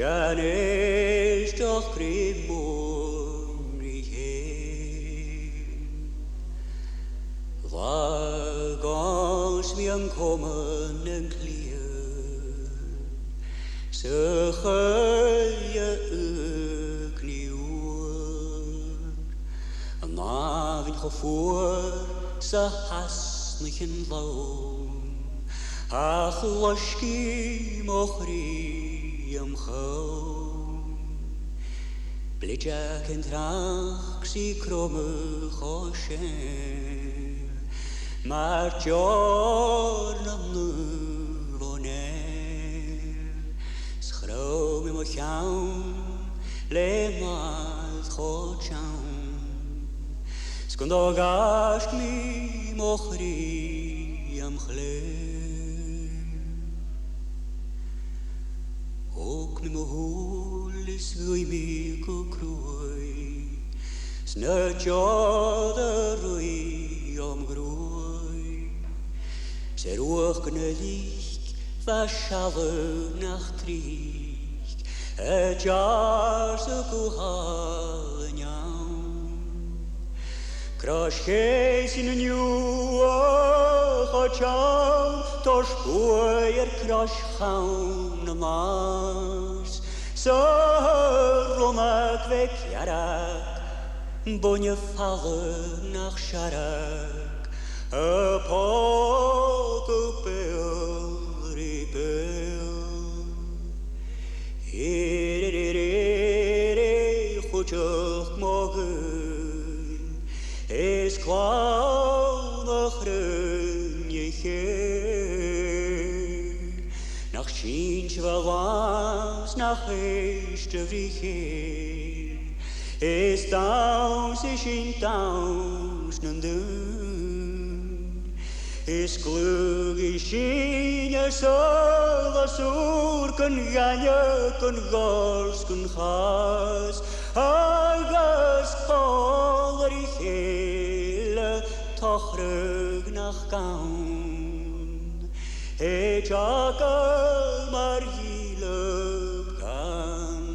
Janis doch grimmorig hem. Waar gans mi ang komen en klier, ze geje ook nieuw. Een avond gevoer, ze hasnigen loon, ach loschki mochri. Am gauw, blitjak en traag, zie kromme gosje, maar giorno nuvoner schroom in mijn gaun le maar goed jaun skond gaast mi mochri am chle ook mi mohul is vui mi kukroi snö jode rui om groi ser ruch gnödig verschalle nach tricht et jar so kuhalnyam krash keis in new chacham tosh puer krash chaun mars so romak vek yarak bonje vallen nach sharak a poco pel ripel chuch morgen es kwam nach Schinch was nach Echte Vricher es taus ich in tausenden es glug ich in je sola surken ganjeken gorsken has algas poler ich hele tochrug nach gaun et jakel margile kan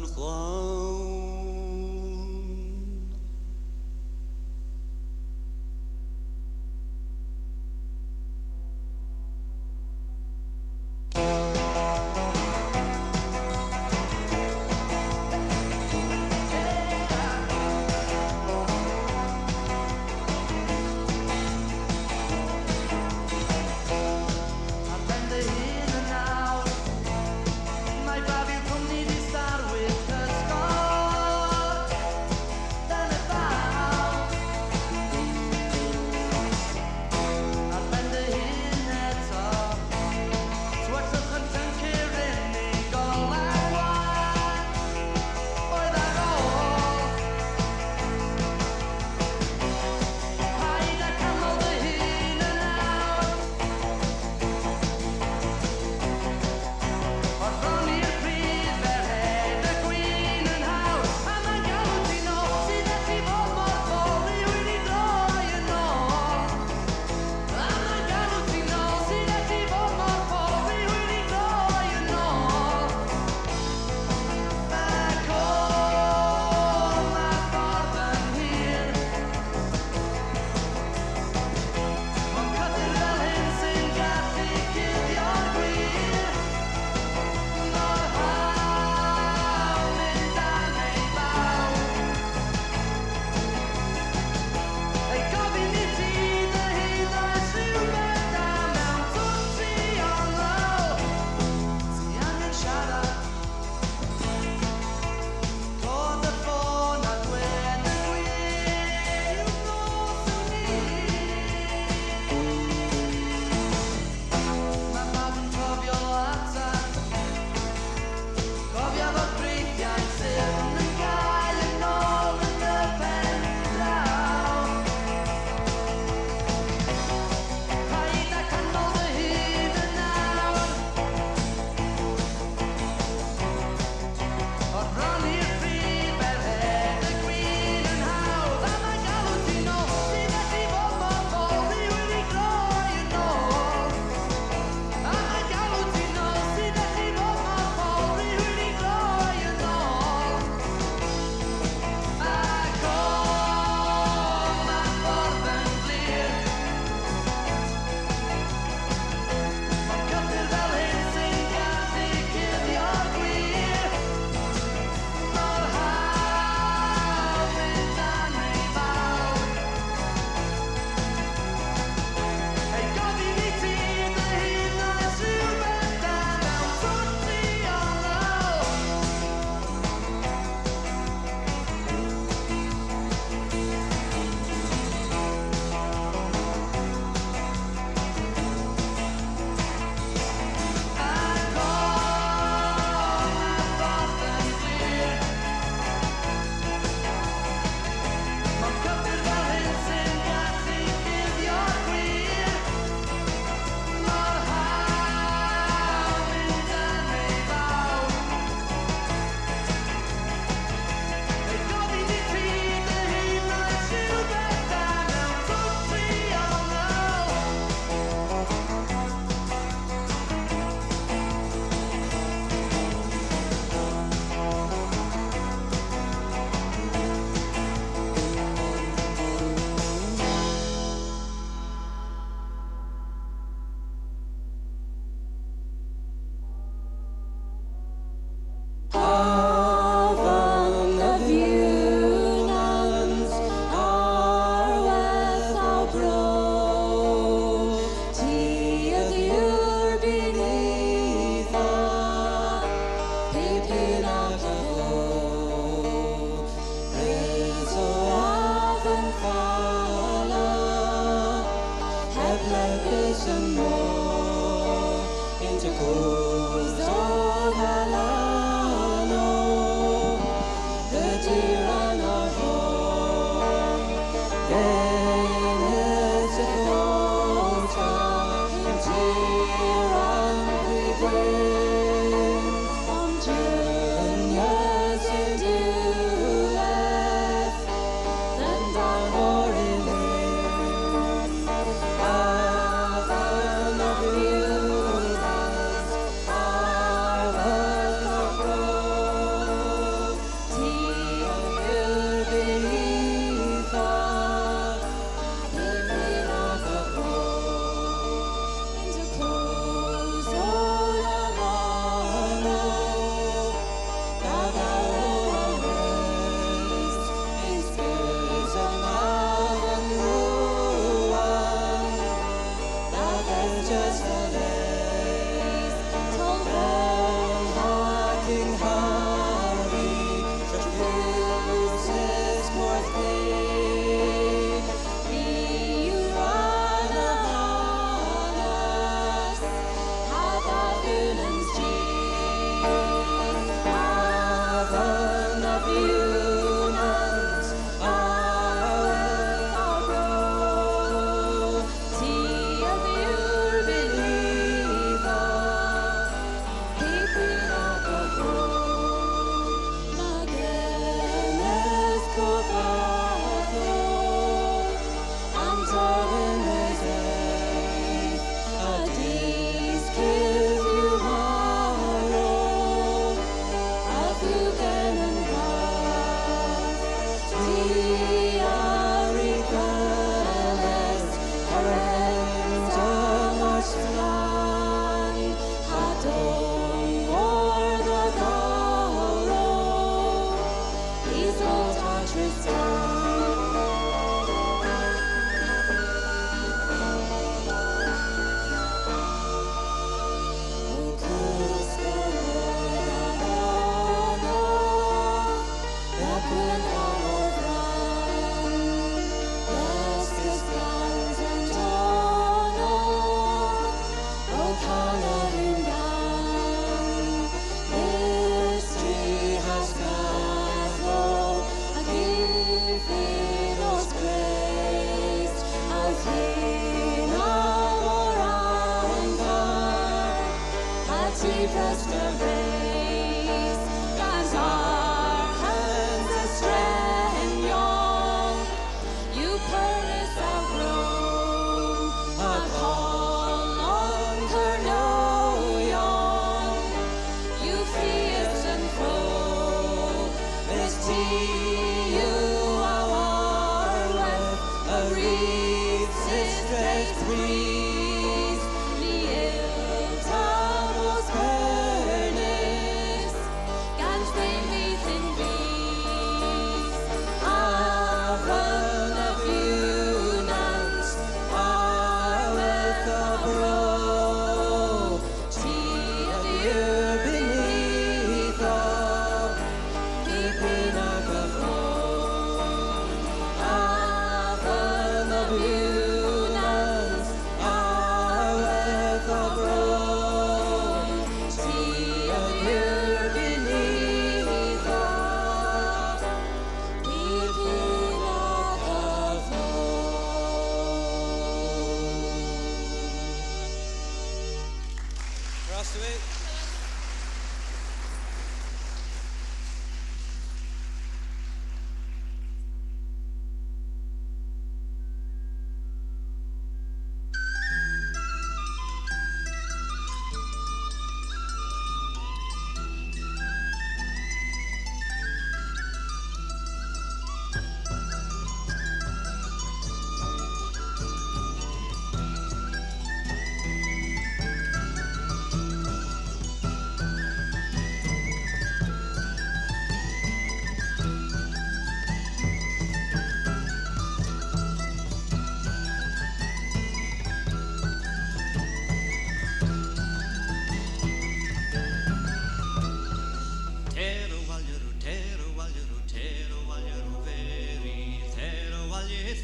sweet.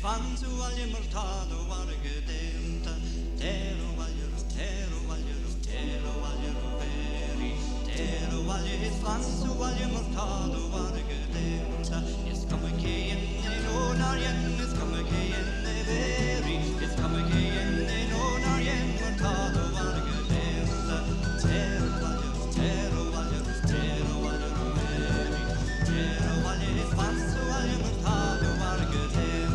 Fanzu alle mortado vargedenta Tero vaglero veri Tero vaglio fanzu alle mortado vargedenta Yes come che enne non arien Yes come che enne veri Yes come che enne non arien mortado vargedenta Tero vaglio veri Tero vaglio fanzu alle mortado vargedenta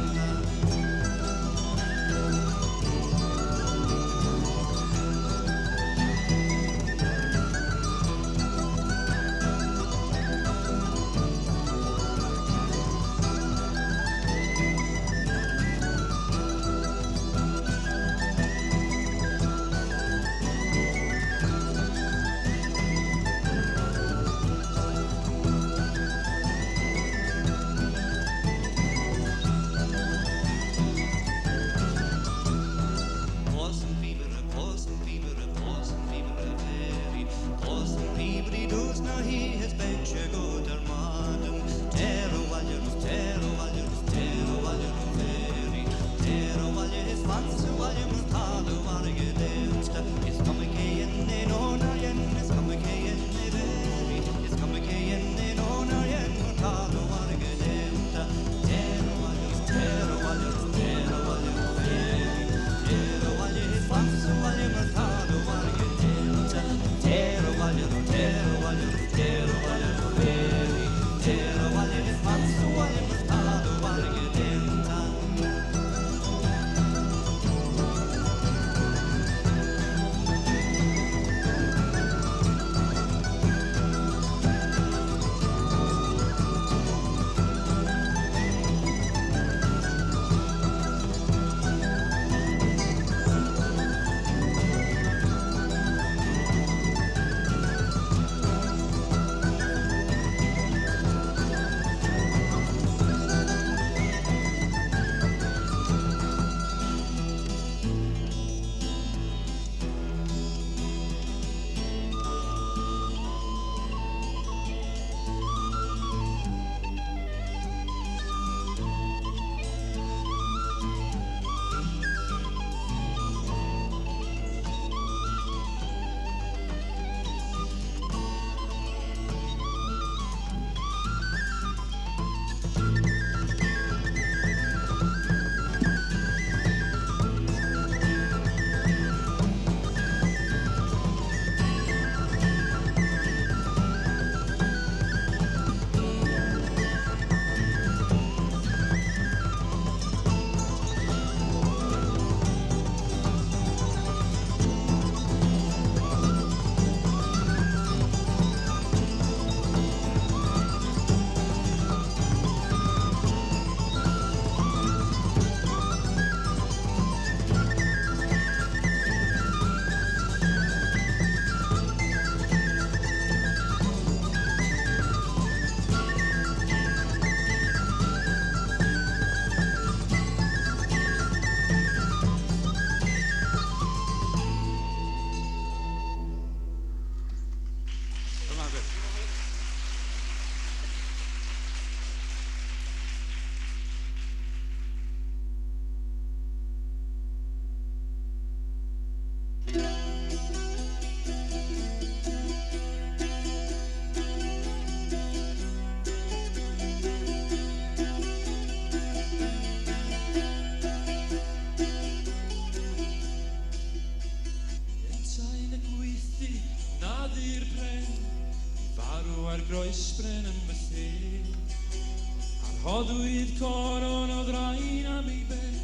Odwyd coron o draen am ei ben,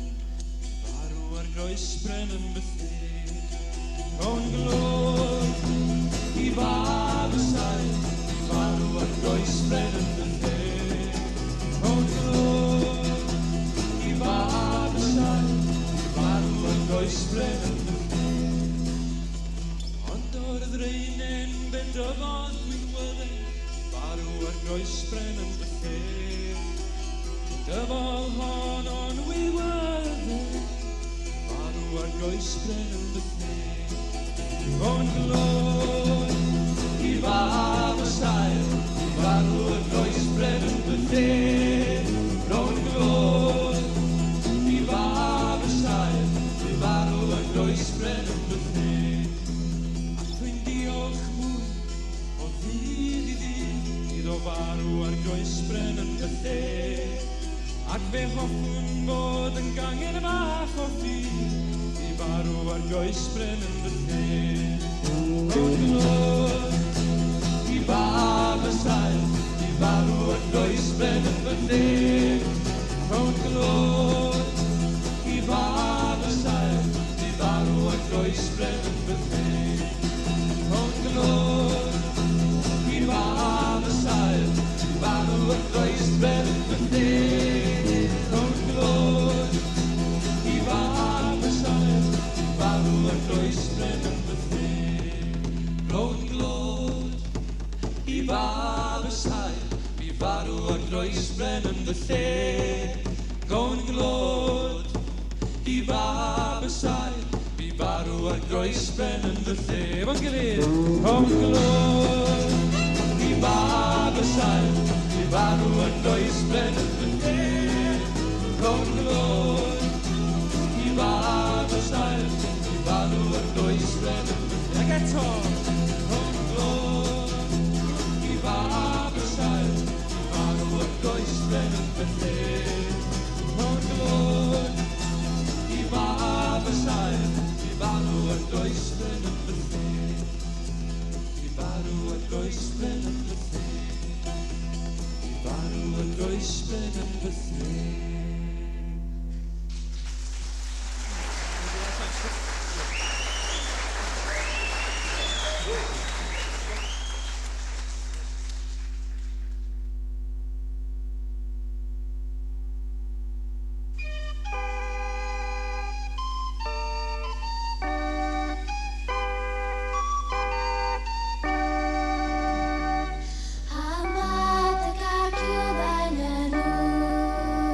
farw ar groes bren yn bythyn. O'n glod i fab y sain, farw ar groes bren yn bythyn. O'n glod i fab y sain, farw ar groes bren yn bythyn. Ond o'r ddreinen ben dyfod dwi'n wylen, farw ar groes bren yn bythyn. Dyfol hon o'n wywydden, farw ar groes bren yn bythyn. O'n glod i fab y sail, farw ar groes bren yn bythyn. O'n glod i fab y sail, farw ar groes bren yn bythyn. Ac dwi'n diolch mwy o ddydd i ddydd, iddo farw ar groes bren yn bythyn. Ac fe hoffwn bod yn gangen bach o ffydd i farw ar groes bren yn bythyn. O'n glod i fab y sail, i farw ar groes bren yn bythyn. O'n glod i fab y sail, i farw ar groes bren yn bythyn. O'n glod i fab y sail, i farw ar groes bren yn bythyn. Fab y sail, mi farw ar groes bren yn fy lle. Go'n glod i fab y sail, mi farw ar groes bren yn fy lle. Efo'n gilydd. Go'n glod i fab y sail, mi farw ar groes bren yn fy lle. Go'n glod i fab y sail, mi farw ar groes bren yn fy lle. Ac eto. Fab y sail, i farw ar groes bren yn fy lle. O'n glod i fab y sail, i farw ar groes bren yn fy lle. I farw ar groes bren yn fy lle. I farw ar groes bren yn fy lle. Amat y gaciw bain yn nhw.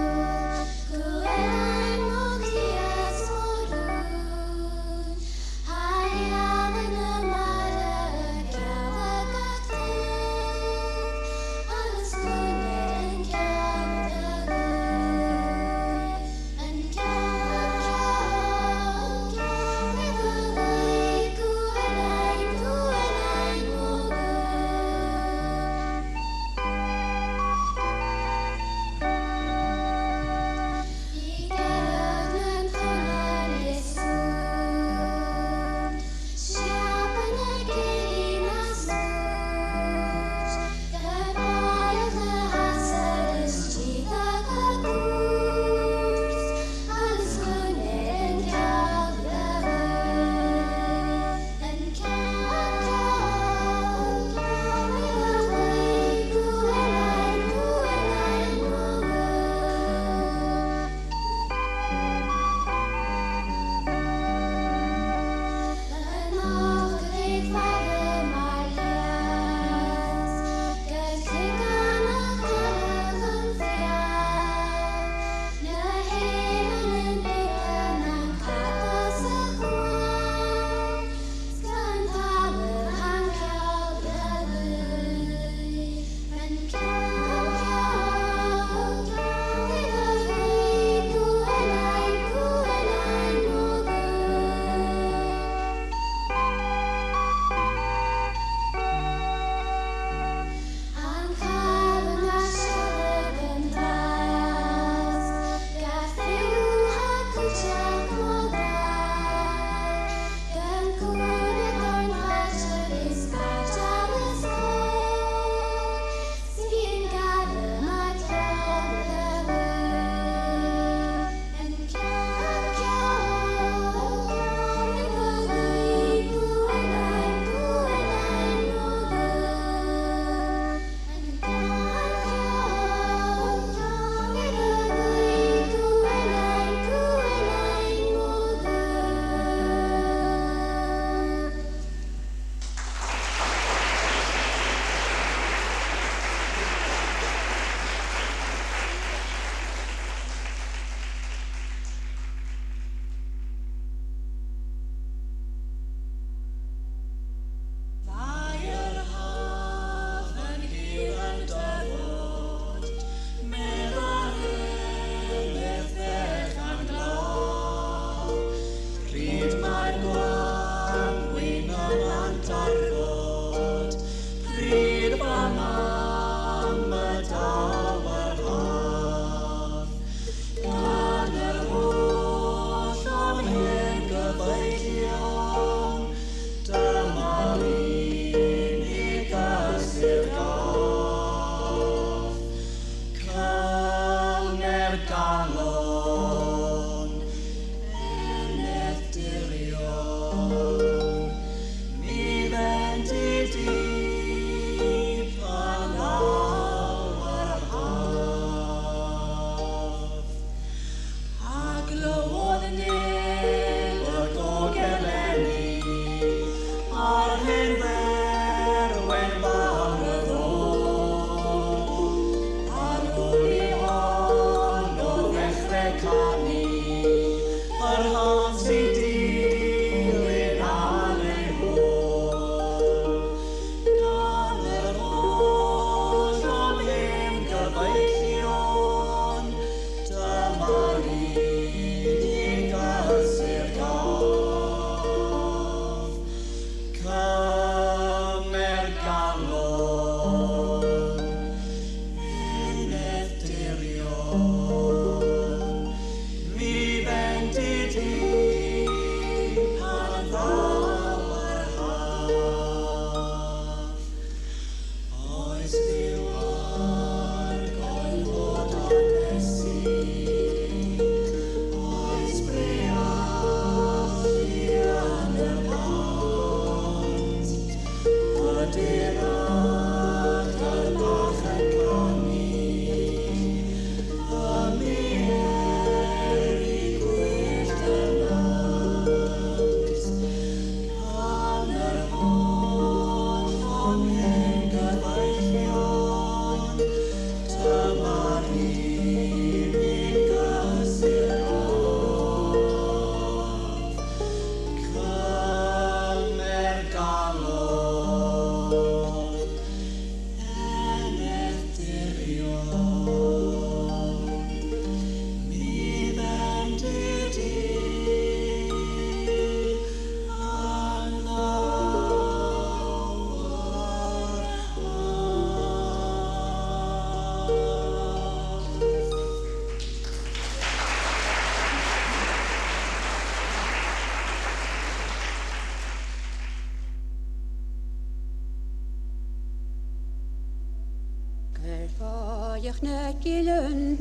negilen,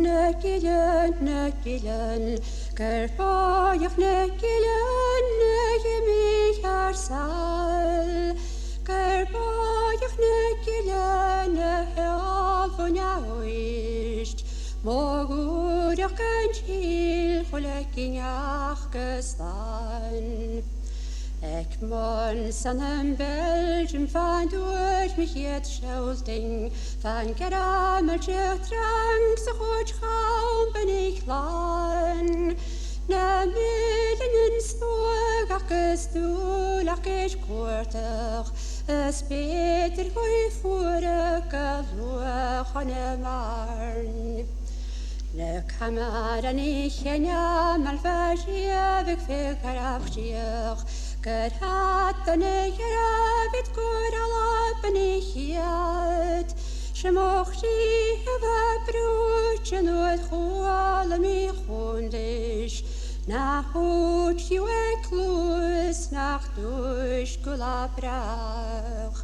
Gerbáach negilen, negimi arsal. Gerbáach negilen, nehalvonaoist, Mogúrach gantíl, cholekinach gestan. Ik mon san een Belgium van door mich het schilding van karameltje drank zo goed gaan ben ik lang. Na midden in spoor ach gestoel ach is kortig. Es beter gooi vorige vloog aan de marn. Le kamera nicht mal verschiebig für Karabschiach. Gerhatane Gerabit Goralapanichiat. Shemochti Eva Bruchen und Hualami Hundisch. Nach Hut Jueklus, nach durch Gulabrach.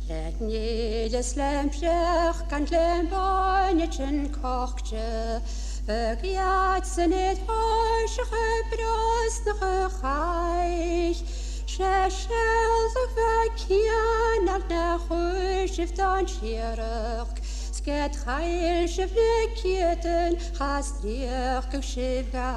Let jedes Lämpchen kan Lämpannetchen kochtje. Vergiatsen het hoosje brostige geich. Schelsig verkien al de hoosje dan schierig. Sket geilsje vlekieten gastrig geschivga.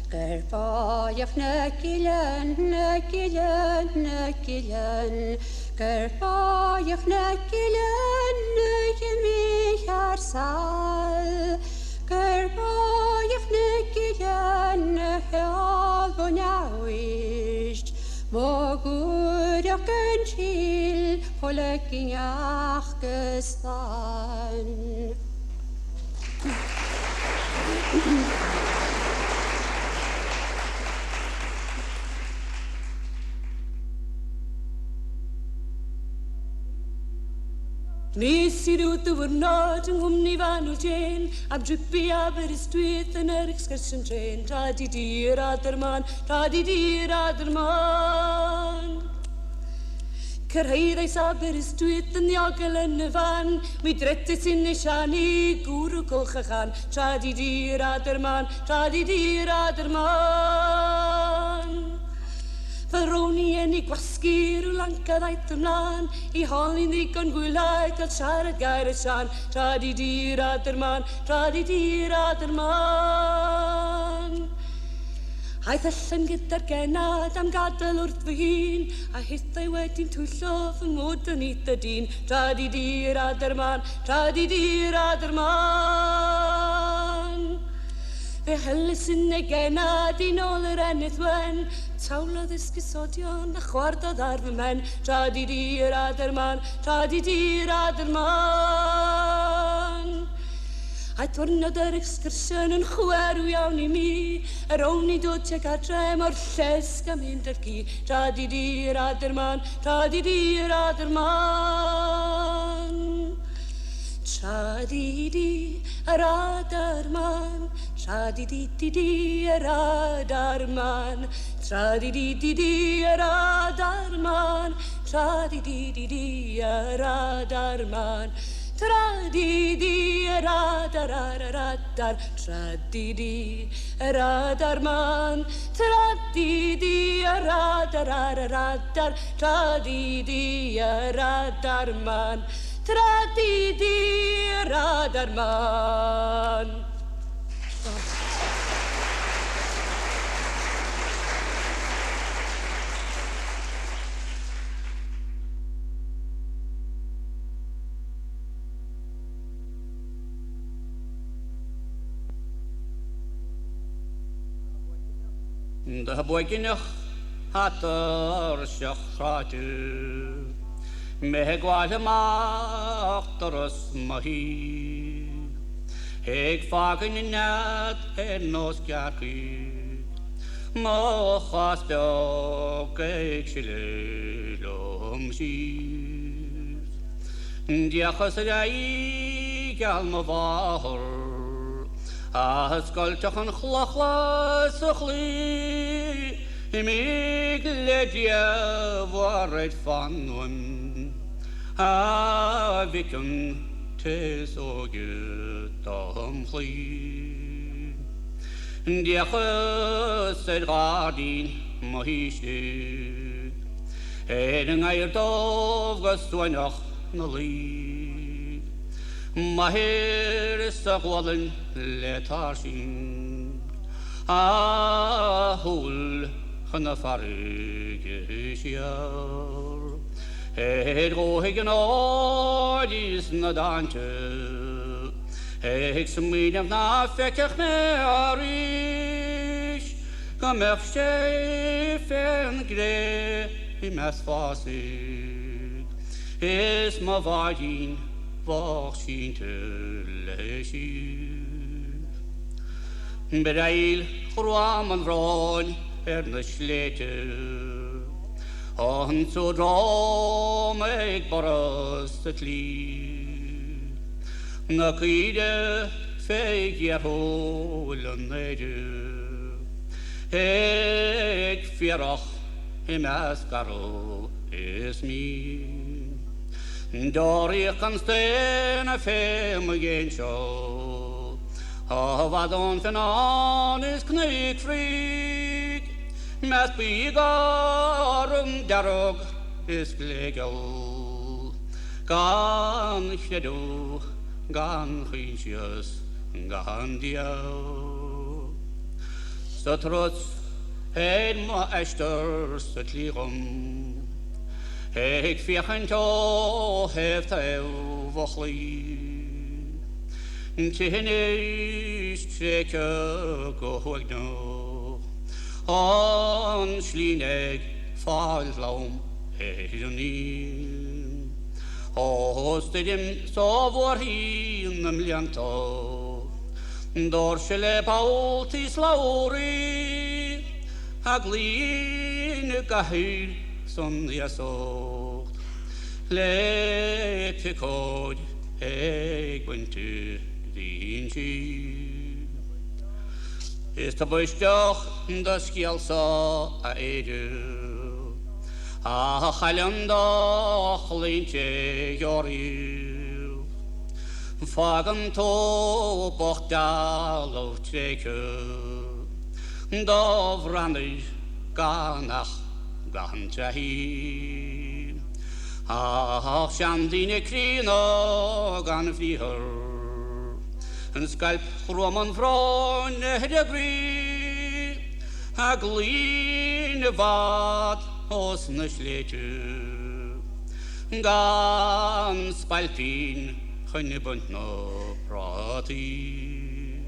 Gerpaach negilen, negilen, negilen. Gerpaach negilen, negimi arsal. Gerbaach negilen, nehalvonaoist. Mogúrach gantíl, cholekinach gestan. Nes I út o'r nod yng nghwmni fan o jen, am dripi aber ystwyth yn yr excursion train. Tra di dir Aderman, tra di dir Aderman. Cyrhaeddais aber ystwyth yn ddiogel yn y fan, mi dretis yn y siani gwrw colch a chan. Tra di dir Aderman, tra di dir Aderman. Fel roni en I gwasgu'r lanca ddaeth ymlaen, I holi'n ddigon gwylaeth al siarad gair y sian. Tra di dir Aderman, tra di dir Aderman. Aeth allan gyda'r genad am gadael wrth fy hun, a hithau wedi'n twyllo fy ngwd yn nid y dyn. Tra di dir Aderman, tra di dir Aderman. Fe hylus yn ei genad I nôl yr ennydd wen, tawlodd ysgusodion a chwardodd ar fy men. Tra di dir Aderman, tra di dir Aderman. A dwrnod yr excursion yn chwerw iawn I mi, awn I dod tuag adre mor llesg am mynd ar gi. Tra di dir Aderman, tra di dir Aderman. Tra di di yr Aderman, tra di di yr Aderman. Tra di di yr Aderman, tra di di yr Aderman. Tra di yr Ader, tra di yr Aderman. Tra di yr Ader, tra di yr Aderman. Tra di yr Aderman. De boekinach hat sich schade. Me gwaad machterus mahi. Ik vaken in net en nos kaki. Ma khast ook ik shilom shi. Dia khasai kalma vahor. Asgol tachan chlachla suchli. Imig ledja varet fanun. Vikun tes o gydom chli. Diachus gardin mohishig. Ngair dov gyswynach na li. Mahir sagwalin letarsin. Hul chana farig ishiar. Rohig en oordis na dante. Smidem na fekech nerish. Gamech shefen gre mes fasig. Is ma vagin vachsin te leishig. Bereil chroam an ron na slete. On so drom ik borst het lied. Na kide feig je holen nede. Ik vierach im askaro is mi. Door ik kan stenen fem geen show. Vad on van an is knikfrik. Met bigarum darog is legal. Gan chnedu, gan chynsius, gan diaw. Så trots een ma eisters het lirum. Ik viechen to heeft eeuw vochli. Tjenis treke gohoig no. On slinek falflaum hejonin. Ostedim sovorhinam lianto. Dorsele pautis lauri. Aglin gahir son yasocht. Lepikod ik winter dinchi. Is de boestjoch das kielsa a edu. A chalandoch lintje joril. Fagan to bochtdal of tjeke. Dov randig ganach gantrahi. A shandine krino gan vliher. Een skalp roman vron de gri. A gline wat os na sletje. Gan spalpin genebunt no prati.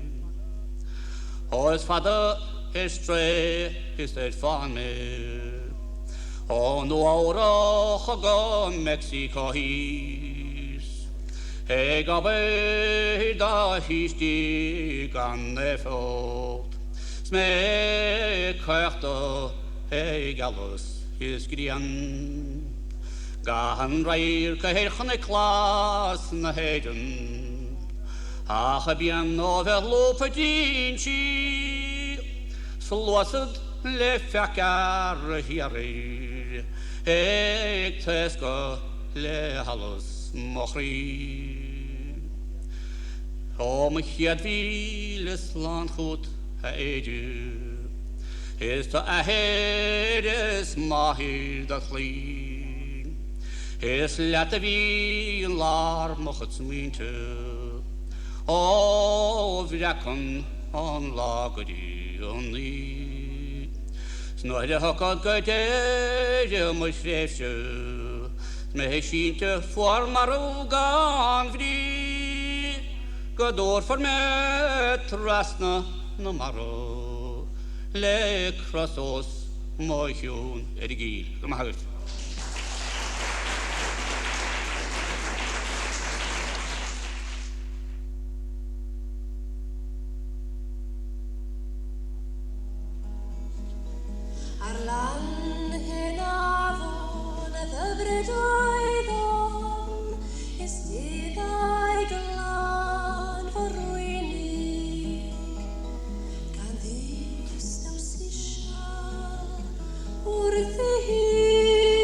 Os vader is tre is het van me. O no aura chagan Mexico his. Ik habe da histi gan efort. Smek hørte ik alles is grian. Gan reir geherchne klas na heden. Ach bien overlopen dinchi. Slosset le fakar hierir. Ik tesko le alles mochri. Om het vieles landgoed heide. Is de ahedes mahir dat lien. Is laten wie een laar mocht het sminte. O vrakken on lager die onlie. Snorde hokkad gøyde om schreefje. Med skinte formar og gan vri. Godor for med trasna no maro. Le krasos moichun ergil. Kom her. Wrth ei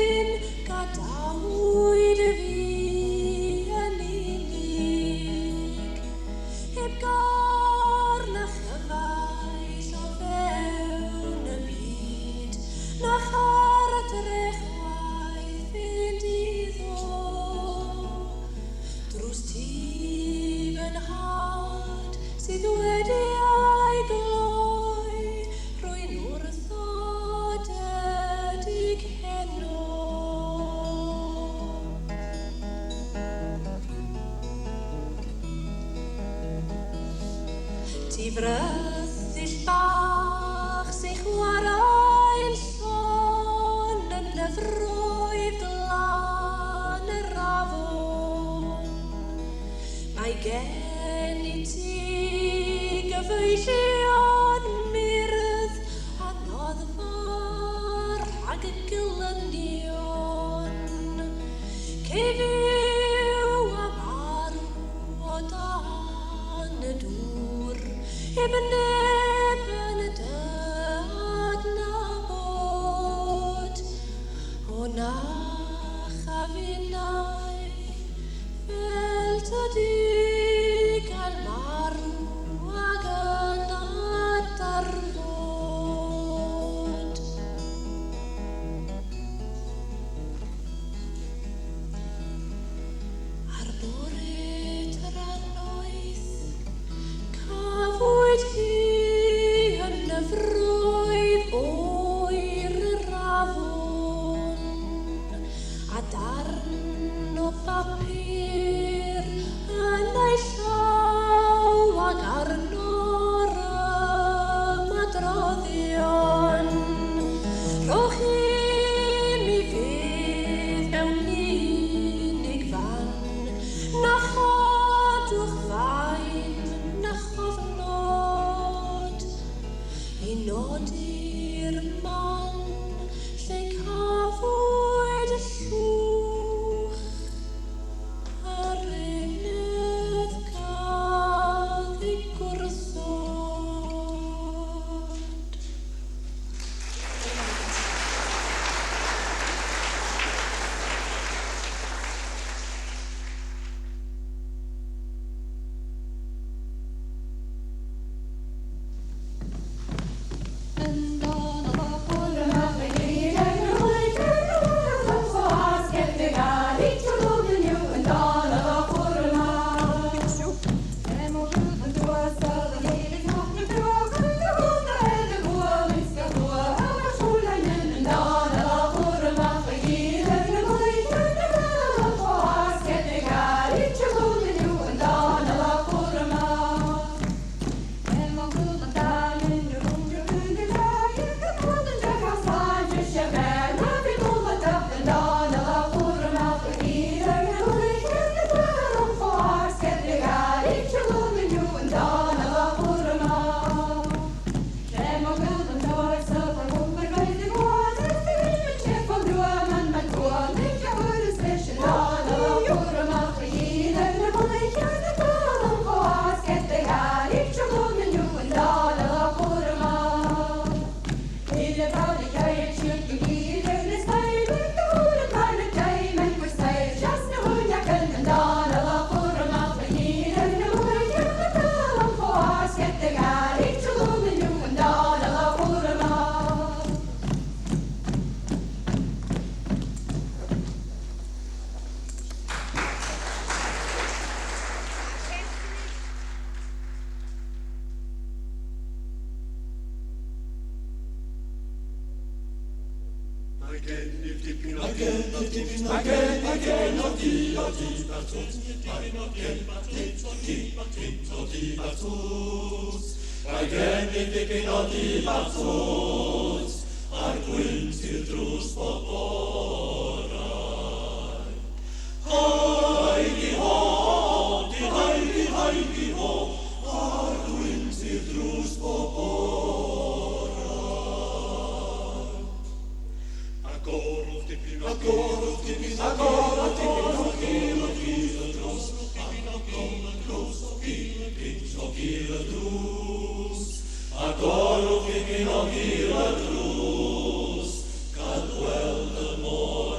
Die vrucht is bach zich waarin son en de vroeg lane ravon. Mae gen I ti gyfeillion myrdd a noddfar ag y gilanion. Cefiw a marw o dan y dŵr heb yn neb yn y dad na bod o na chafinau fel tydi gael marw ag yn adarfod. Ar bore tyrannoedd cafwyd hi yn y frwydd oer y rafon a darn o bapur yn ei llaw ag arno'r ymadroddion. Rhowch I mi fydd mewn unig fan na chodwch fain na chofnod I nodi'r man lle cafwyd y llwch a'r enedd gath ei gwrthod. Agor o ffipin o gil y drws, cael gweld y môr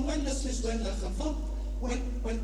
when, das ist wenn nach von, when. When